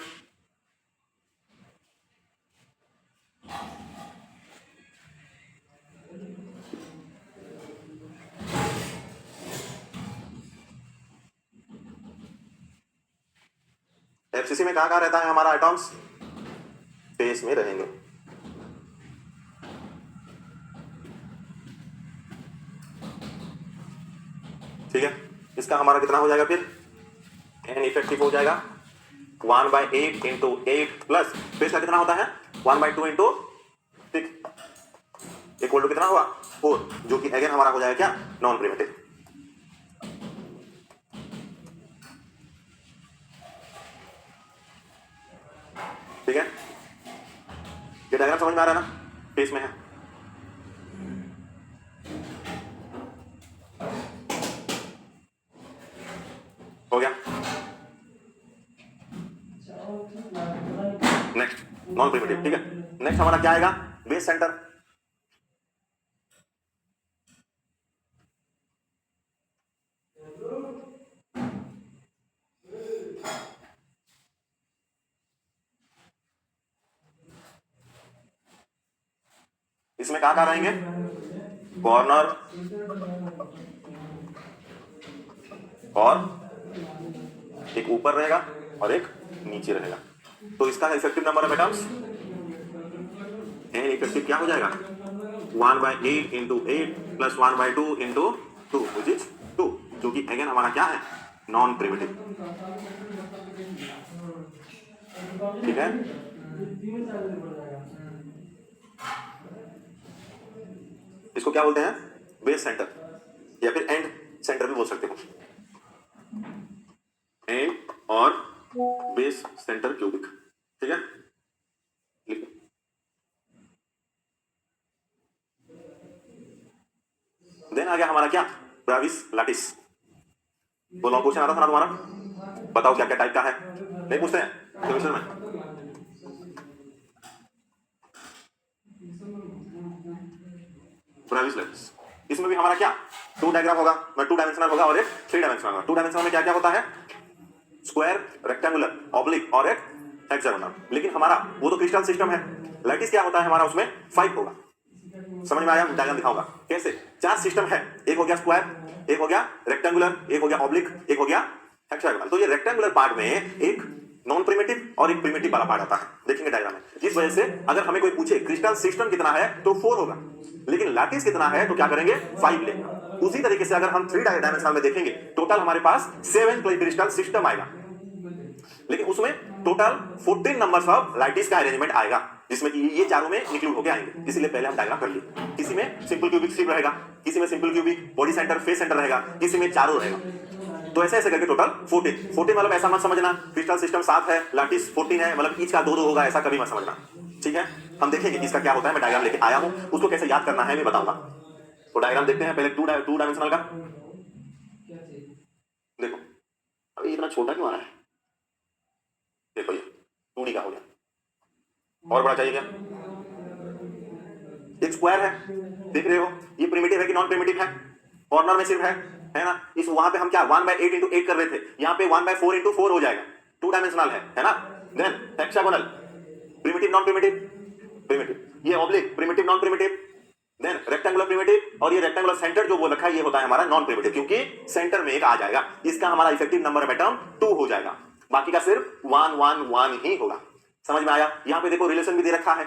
एफसीसी में कहां रहता है हमारा आइटम्स, फेस में रहेंगे। ठीक है, इसका हमारा कितना हो जाएगा फिर, एन इफेक्टिव हो जाएगा 1/8 इंटू 8 प्लस फेस का कितना होता है 1/2 इंटू 6 इक्वल टू कितना हुआ 4, जो कि अगेन हमारा हो जाएगा क्या नॉन प्रिमिटिव। ठीक है, ये डायग्राम समझ में आ रहा है ना, फेस में है। हो गया, नेक्स्ट नॉन प्रिमिटिव। ठीक है, नेक्स्ट हमारा क्या आएगा, बेस सेंटर। इसमें कहां रहेंगे, कॉर्नर और एक ऊपर रहेगा और एक नीचे रहेगा। तो इसका effective number of atoms an effective क्या हो जाएगा 1/8 into 8 plus 1/2 into 2 which is 2, जो कि अगेन हमारा क्या है नॉन प्रिमिटिव। ठीक है, इसको क्या बोलते हैं बेस सेंटर, या फिर एंड सेंटर भी बोल सकते हो, एंड और बेस सेंटर क्यूबिक। ठीक है, लिखो। देन आ गया हमारा क्या ब्राविस लैटिस। वो लॉन्ग क्वेश्चन आता था ना तुम्हारा, बताओ क्या क्या टाइप का है, नहीं पूछते हैं सेमेस्टर में। ब्राविस लैटिस, इसमें भी हमारा क्या 2 डायग्राम होगा, 2 डायमेंशनल होगा और एक 3 डायमेंशनल होगा। 2 डायमेंशनल में क्या क्या होता है, स्क्वायर, रेक्टेंगुलर, ऑब्लिक और एक हेक्सागोनल। लेकिन हमारा वो तो क्रिस्टल सिस्टम है, लैटिस क्या होता है हमारा उसमें 5 होगा। समझ में आया, डायग्राम दिखाऊंगा कैसे। 4 सिस्टम है, एक हो गया स्क्वायर, एक हो गया रेक्टेंगुलर, एक हो गया ऑब्लिक, एक हो गया हेक्सागोनल। तो ये रेक्टेंगुलर पार्ट में एक नॉन प्रिमिटिव और एक प्रिमिटिव वाला पार्ट आता है, देखेंगे डायग्राम में। इस वजह से अगर हमें कोई पूछे क्रिस्टल सिस्टम कितना है तो 4 होगा, लेकिन लैटिस कितना है तो क्या करेंगे 5 लेंगे। उसी तरीके से अगर हम 3 डायमेंशनल में देखेंगे टोटल हमारे पास 7 क्रिस्टल सिस्टम आएगा, लेकिन उसमें टोटल 14 नंबर्स ऑफ लैटिस का अरेंजमेंट आएगा, जिसमें कि ये चारों में इंक्लूड होके आएंगे। इसीलिए पहले हम डायग्राम कर लिए। किसी में सिंपल क्यूबिक स्ट्रिप रहेगा, किसी में simple cubic body centre face centre रहेगा, किसी में चारों रहेगा। तो ऐसे ऐसे करके टोटल 14 मतलब ऐसा मत समझना क्रिस्टल सिस्टम 7 है लैटिस 14 है मतलब ईच का 2-2 होगा, ऐसा कभी मत समझना, ठीक है। हम देखेंगे इसका क्या होता है। मैं डायग्राम लेके आया हूं, उसको कैसे याद करना है मैं बताऊंगा। तो डायग्राम देखते हैं पहले 2 डायमेंशनल का। देखो अभी इतना छोटा क्यों आ रहा है, देखो ये 2D का हो गया, और बड़ा चाहिए क्या? एक स्क्वायर है, देख रहे हो ये प्रिमिटिव है कि नॉन प्रिमिटिव है? कॉर्नर में सिर्फ है ना। इस वहां पे हम क्या 1/8 इंटू 8 कर रहे थे, यहाँ पे 1/4 इंटू 4 हो जाएगा। 2 डायमेंशनल है ना। Then hexagonal primitive non primitive, primitive ये oblique primitive non primitive, then rectangular primitive, और ये रेक्टेंगुलर सेंटर जो बोल रखा है ये होता है हमारा नॉन प्रिमिटिव, क्योंकि सेंटर में एक आ जाएगा, इसका हमारा इफेक्टिव नंबर ऑफ एटम 2 हो जाएगा, बाकी का सिर्फ 1 1 1 ही होगा। समझ में आया? यहाँ पे देखो रिलेशन भी दे रखा है,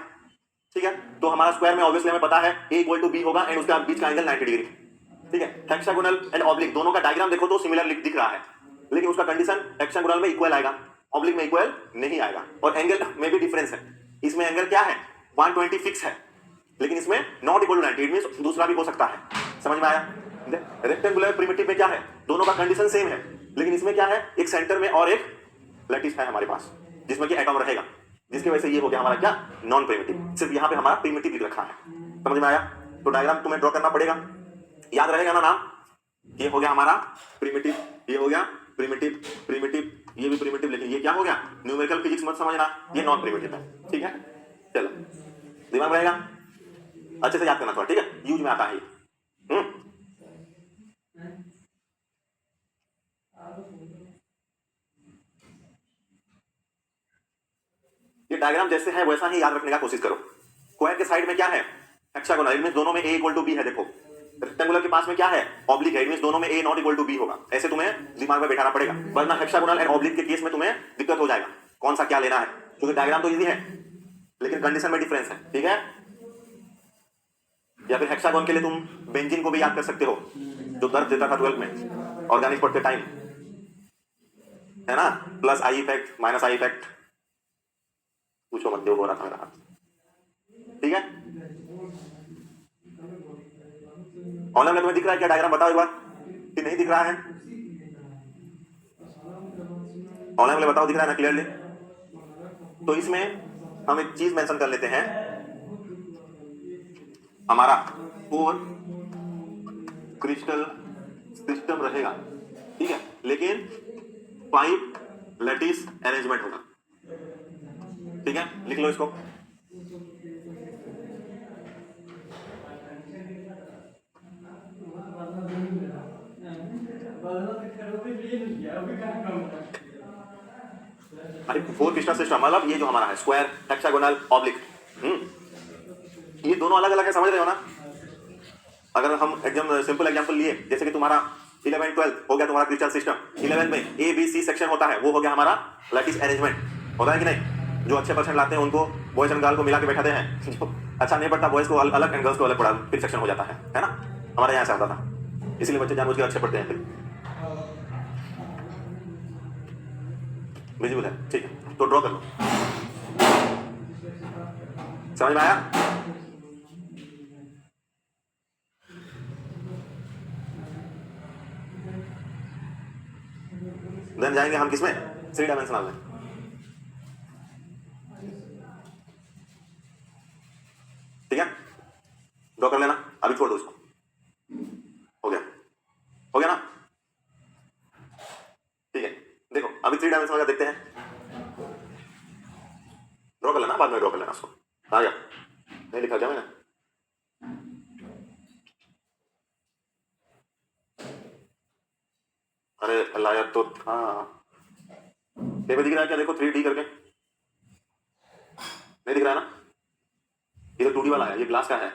ठीक है। तो हमारा स्क्वायर में ऑब्वियसली हमें पता है a इक्वल टू b होगा एंड उसका बीच का एंगल 90 डिग्री, ठीक है। हेक्सागोनल एंड ऑब्लिक दोनों का डायग्राम देखो तो सिमिलर दिख रहा है, लेकिन उसका कंडीशन हेक्सागोनल में इक्वल आएगा, ऑब्लिक में इक्वल नहीं आएगा, और एंगल में भी डिफरेंस है। इसमें एंगल क्या है 120 फिक्स है, लेकिन इसमें not equal to 90, it means दूसरा भी हो सकता है। समझ में आया? रेक्टेंगुलर प्रिमिटिव में क्या है, दोनों का कंडीशन सेम है, लेकिन इसमें क्या है एक सेंटर में और एक लैटिस है हमारे पास, जिसमें कि एटम रहेगा, जिसकी वजह से ये हो गया हमारा क्या नॉन प्रिमिटिव। सिर्फ यहाँ पे हमारा प्रिमिटिव लिख रखा है। समझ में आया? तो डायग्राम तुम्हें ड्रॉ करना पड़ेगा, याद रहेगा ना नाम। ये हो गया हमारा प्रिमिटिव, ये हो गया प्रिमिटिव, प्रिमिटिव ये भी प्रिमिटिव, लेकिन ये क्या हो गया न्यूमेरिकल फिजिक्स मत समझना, ये नॉन प्रिमिटिव है, ठीक है। चलो दिमाग रहेगा, अच्छे से याद करना थोड़ा, ठीक है, यूज में आता है ये। ये डायग्राम जैसे है वैसा ही याद रखने का कोशिश करो। स्क्वायर के साइड में क्या है हेक्सागोनल, इनमें दोनों में a इक्वल टू b है। देखो रेक्टेंगुलर के पास में क्या है ऑब्लिक है, इनमें दोनों में a not equal to b होगा। ऐसे तुम्हें दिमाग में बैठाना पड़ेगा, वरना हेक्सागोनल एंड ऑब्लिक के केस में तुम्हें दिक्कत हो जाएगा कौन सा क्या लेना है, क्योंकि डायग्राम तो इजी है लेकिन कंडीशन में डिफरेंस है, ठीक है। या फिर हेक्सागोन के लिए तुम बेंजीन को भी याद कर सकते हो, जो दर्द देता था 12th में ऑर्गेनिक पढ़ते टाइम, है ना, plus I effect minus I effect, पूछो मत, हो रहा था मेरा हाथ, ठीक है। ऑनलाइन में तुम्हें दिख रहा है क्या डायग्राम, बताओ एक बार कि नहीं दिख रहा है? ऑनलाइन में बताओ दिख रहा है ना क्लियरली? तो इसमें हम एक चीज मेंशन कर लेते हैं, हमारा 4 क्रिस्टल सिस्टम रहेगा, ठीक है, लेकिन 5 लैटिस अरेंजमेंट होगा, ठीक है। लिख लो इसको, अरे 4 क्रिस्टल सिस्टम मतलब ये जो हमारा है स्क्वायर हेक्सागोनल ऑब्लिक, ये दोनों अलग अलग है, समझ रहे हो ना। अगर हम एकदम सिंपल एग्जांपल लिए, जैसे कि तुम्हारा 11 12 हो गया तुम्हारा क्रिस्टल सिस्टम, 11 में ए बी सी सेक्शन होता है, वो हो गया हमारा लैटिस अरेंजमेंट, होता है कि नहीं। जो अच्छे परसेंट लाते हैं उनको बॉयज एंड गर्ल को मिला के बैठाते हैं, जो अच्छा नहीं पढ़ता बॉयज को अलग एंड गर्ल्स को अलग पढ़ा, फिर सेक्शन हो जाता है ना। हमारे यहाँ से होता था, इसलिए बच्चे जानबूझ के अच्छे पढ़ते हैं फिर। विजिबल है, ठीक है, तो ड्रॉ कर लो। समझ में आया? देन जाएंगे हम किसमें 3 डायमेंशनल में, ठीक है। ड्रॉ कर लेना, अभी छोड़ दो इसको, हो गया, हो गया ना, ठीक है। देखो अभी 3 डायमेंशनल का देखते हैं, ड्रॉ कर लेना, बाद में ड्रॉ कर लेना उसको। आ गया, नहीं लिखा क्या मैंने? अरे लाया तो था, पेपर दिख रहा है क्या? देखो 3D करके, नहीं दिख रहा है ना, ये तो 2D वाला है, ये ग्लास का है,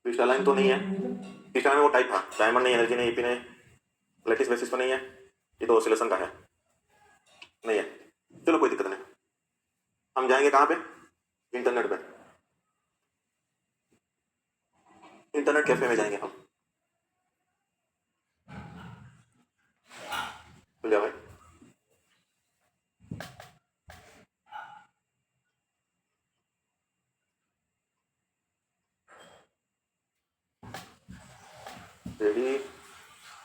क्रिस्टलाइन तो नहीं है। क्रिस्टलाइन में वो टाइप था, डायमंड नहीं, एनर्जी नहीं, ईपी नहीं, लैटिस बेसिस तो नहीं है, ये तो ऑसिलेशन का है, नहीं है। चलो कोई दिक्कत नहीं, हम जाएंगे कहाँ पे, इंटरनेट पे। इंटरनेट कैफे में जाएंगे हम। खुल जाओ भाई। रेडी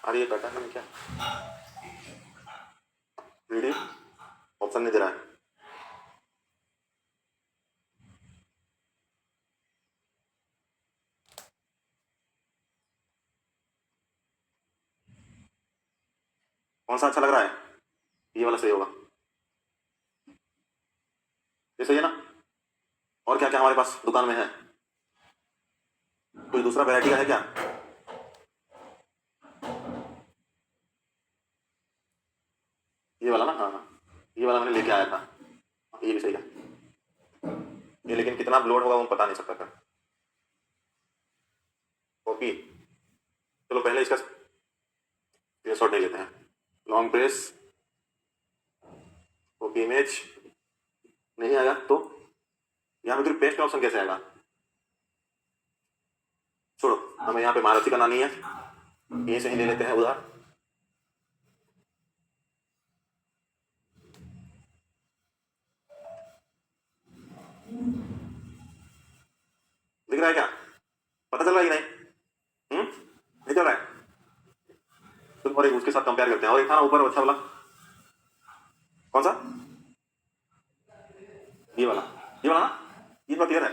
आ रही है पैटर्न में क्या? रेडी ऑप्शन नहीं दे रहा है। कौन सा अच्छा लग रहा है? ये वाला सही होगा, ये सही है ना? और क्या क्या हमारे पास दुकान में है? कोई दूसरा वैरायटी का है क्या? ये वाला ना, हाँ हाँ, ये वाला मैंने लेके आया था, ये भी सही है। ये लेकिन कितना लोड होगा वो पता नहीं सकता था। कॉपी, चलो पहले इसका स्क्रीनशॉट ले लेते हैं। लॉन्ग प्रेस, कॉपी इमेज, नहीं आया तो यहाँ पे पेस्ट का ऑप्शन कैसे आएगा? छोड़ो, हमें यहाँ पे महारथी का नानी है, यहीं से ही ले लेते हैं उधार। दिख रहा है क्या? पता चल रहा है कि नहीं? नहीं चल रहा है? तो और एक उसके साथ कंपेयर करते हैं, और एक था ना ऊपर अच्छा वाला, कौन सा? ये वाला, ये वाला ना, ये थोड़ा क्लियर है।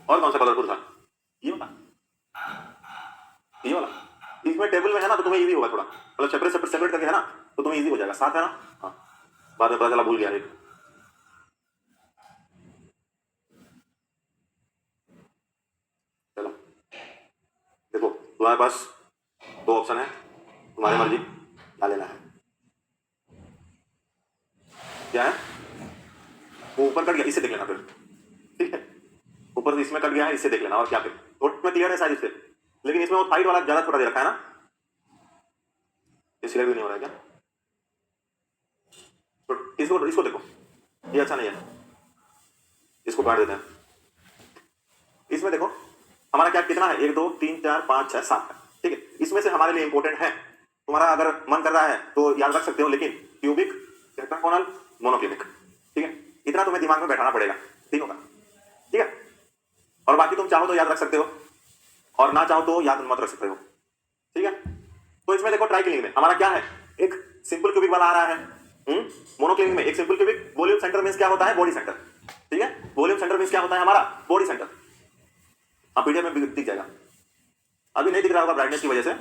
और कौन सा कलरफुल था? ये वाला, ये वाला। इसमें टेबल में है ना तो तुम्हें इजी होगा थोड़ा, मतलब सेपरेट सेपरेट सेपरेट करके है ना तो तुम्हें इजी हो जाएगा। साथ है ना? हाँ, बाद में पता चला भूल गया एक। चलो देखो, तुम्हारे पास दो ऑप्शन है, तुम्हारी मर्जी, क्या लेना है? क्या है? वो ऊपर कट गया, इससे देख लेना फिर, ठीक है? ऊपर से इसमें कट गया है, इससे देख लेना। और क्या फिर थोड़ा में क्लियर है शायद इससे, लेकिन इसमें वो साइड वाला ज्यादा छोटा दे रखा है ना, ये सिलेक्ट भी नहीं हो रहा है क्या? तो इसको इसको देखो, ये अच्छा नहीं है, इसको काट देते हैं। इसमें देखो हमारा क्या कितना है, 1 2 3 4 5 6 7 है, ठीक है? इसमें से हमारे लिए इंपॉर्टेंट है, तुम्हारा अगर मन कर रहा है तो याद रख सकते हो, लेकिन क्यूबिक, टेट्रागोनल, मोनोक्लिनिक, ठीक है? इतना तुम्हें दिमाग में बैठाना पड़ेगा तीनों का, ठीक है? और बाकी तुम चाहो तो याद रख सकते हो, और ना चाहो तो याद मत रख सकते हो, ठीक है? तो इसमें देखो ट्राइक्लिनिक में हमारा क्या है, एक सिंपल क्यूबिक वाला आ रहा है। मोनोक्लिनिक में एक simple cubic, volume centre means क्या होता है? बॉडी सेंटर, ठीक है? वॉल्यूम सेंटर मींस क्या होता है हमारा? Body centre. हाँ, पीडीएफ में दिख जाएगा, अभी नहीं दिख रहा होगा ब्राइटनेस की वजह से,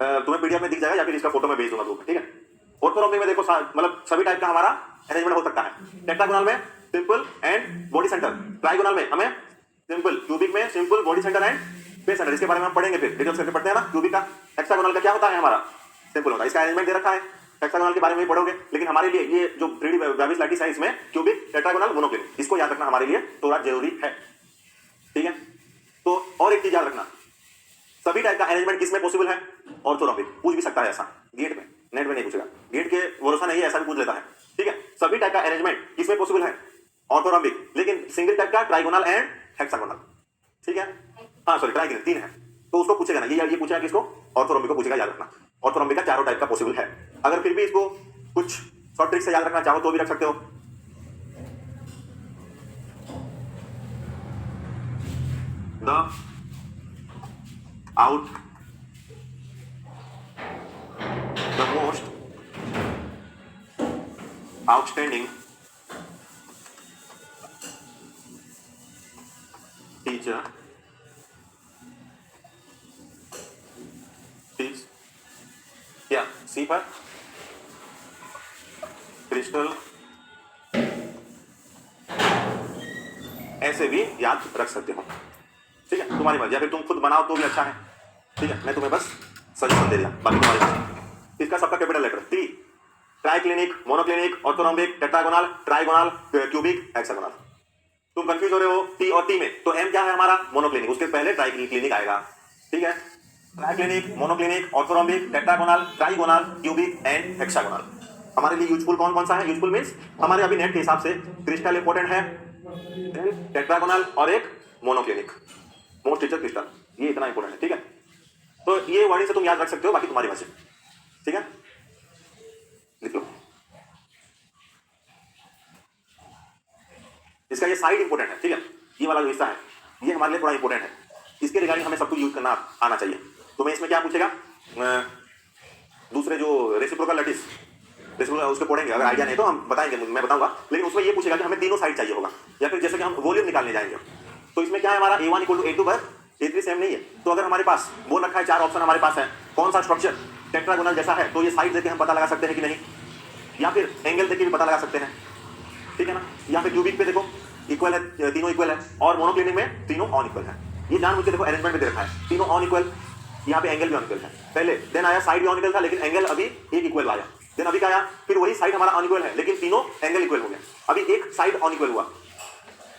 तुम्हें पीडीएफ में दिख जाएगा या फिर इसका फोटो में भेज दूंगा ग्रुप में, ठीक है? ऑर्थोरॉम्बिक में देखो मतलब सभी टाइप का हमारा अरेंजमेंट हो सकता है। टेट्रागोनल में simple and body centre, trigonal में हमें सिंपल, क्यूबिक में simple, body centre and base centre. इसके बारे में हम पढ़ेंगे फिर, डिटेल्स करके पढ़ते हैं ना क्यूबिक का। हेक्सागोनल का क्या होता है हमारा? सिंपल होता है, इसका अरेंजमेंट दे रखा है, हेक्सागोनल के बारे में भी पढ़ोगे, लेकिन हमारे लिए ये जो 3D ग्रेविस लैटिस है इसमें क्यूबिक, टेट्रागोनल, मोनोक्लिनिक, इसको याद रखना हमारे लिए थोड़ा जरूरी है, ठीक है? तो और एक चीज याद रखना, सभी टाइप का अरेंजमेंट किसमें पॉसिबल है? ऑर्थोरॉम्बिक। पूछ भी सकता है ऐसा गेट में, नेट में नहीं पूछेगा, गेट के भरोसा नहीं है, ऐसा भी पूछ लेता है, ठीक है? सभी टाइप का अरेंजमेंट किसमें पॉसिबल है? ऑर्थोरॉम्बिक, लेकिन सिंगल टाइप का ट्राइगोनल एंड हेक्सागोनल, ठीक है? हाँ सॉरी, ट्राइगोनल 3 है, तो उसको पूछेगा ना, ये पूछेगा किसको? ऑर्थोरॉम्बिक को पूछेगा, याद रखना। ऑर्थोरॉम्बिक का चारों टाइप का पॉसिबल है। अगर फिर भी इसको कुछ शॉर्ट ट्रिक से याद रखना चाहो तो भी रख सकते हो। The out the most outstanding teacher is क्या? सी पर क्रिस्टल, ऐसे भी याद रख सकते हो, ठीक है? तुम्हारी मर्जी, या फिर तुम खुद बनाओ तो भी अच्छा है, ठीक है? मैं तुम्हें बस सजेशन दे दिया, बाकी तुम्हारी मर्जी। इसका सबका capital letter T, triclinic, monoclinic, orthorhombic, tetragonal, trigonal, cubic, hexagonal. तुम कंफ्यूज हो रहे हो टी और टी में, तो एम क्या है हमारा? मोनोक्लिनिक, उसके पहले ट्राइक्लिनिक आएगा, ठीक है? Triclinic, monoclinic, orthorhombic, tetragonal, trigonal, cubic and hexagonal. हमारे लिए यूजफुल कौन कौन सा है? यूजफुल मींस हमारे अभी नेट के हिसाब से क्रिस्टल इंपॉर्टेंट है, टेट्रागोनल और एक मोनोक्लिनिक, मोस्ट टीचर क्रिस्टल, ये इतना इंपॉर्टेंट है, ठीक है। तो ये वर्डिंग से तुम याद रख सकते हो, बाकी तुम्हारी मर्जी, ठीक है। लिख लो। इसका ये साइड इंपॉर्टेंट है, ठीक है। ये वाला जो हिस्सा है ये हमारे लिए थोड़ा इंपॉर्टेंट है, इसके रिगार्डिंग हमें सब कुछ यूज करना आना चाहिए। तो मैं इसमें क्या पूछेगा, दूसरे जो रेसिप्रोकल लैटिस रेसिप्रोकल उसको पढ़ेंगे, अगर आइडिया नहीं तो हम बताएंगे, मैं बताऊंगा, लेकिन उसमें ये पूछेगा कि हमें तीनों साइड चाहिए होगा, या फिर जैसे कि हम वॉल्यूम निकालने जाएंगे। तो इसमें क्या है, हमारा A1 = A2 पर A3 सेम नहीं है। तो अगर हमारे पास बोल रखा है 4 ऑप्शन हमारे पास है, कौन सा स्ट्रक्चर टेट्रागोनल जैसा है, तो ये साइड देके हम पता लगा सकते हैं कि नहीं, या फिर एंगल देके भी पता लगा सकते हैं, ठीक है ना। या फिर क्यूबिक पे देखो इक्वल है, तीनों इक्वल है, और मोनोक्लिनिक में तीनों ऑन इक्वल है। ये जानबूझ के देखो अरेंजमेंट में दे रखा है, तीनों ऑन इक्वल, यहाँ पे एंगल भी ऑन इक्वल है। पहले देन आया साइड भी ऑन इक्वल था, लेकिन एंगल अभी एक इक्वल आया। देन अभी क्या आया, फिर वही साइड हमारा ऑन इक्वल है, लेकिन तीनों एंगल इक्वल हो गया। अभी एक साइड ऑन इक्वल हुआ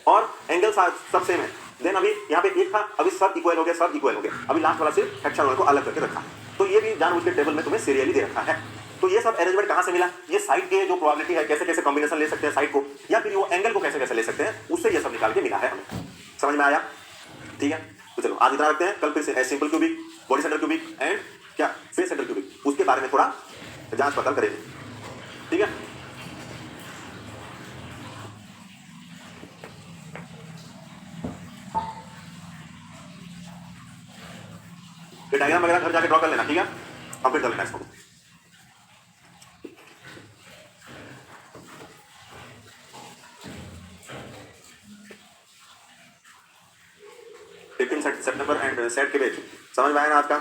और एंगल सब सेम है। देन अभी यहाँ पे एक था, अभी सब इक्वल हो गया, सब इक्वल हो गया। अभी लास्ट वाला सिर्फ हेक्सागोनल को अलग करके रखा। तो ये भी जानबूझ के टेबल में तुम्हें सीरियली दे रखा है। तो ये सब अरेंजमेंट कहाँ से मिला, ये साइड के जो प्रोबेबिलिटी है, कैसे कैसे कॉम्बिनेशन ले सकते हैं साइड को, या फिर वो एंगल को कैसे कैसे ले सकते हैं, उससे ये सब निकाल के मिला है हमें। समझ में आया, ठीक है। तो चलो आज इतना रखते हैं, कल फिर से simple cubic, body centre cubic and क्या फेस सेंटर क्यूबिक, उसके बारे में थोड़ा जांच पड़ताल करेंगे, ठीक है। ये डायग्राम वगैरह घर जाके ड्रॉ कर लेना, ठीक है, कंप्लीट कर लेना इसको। सेप्टेम्बर एंड सेट के बीच समझ में आया ना आज का।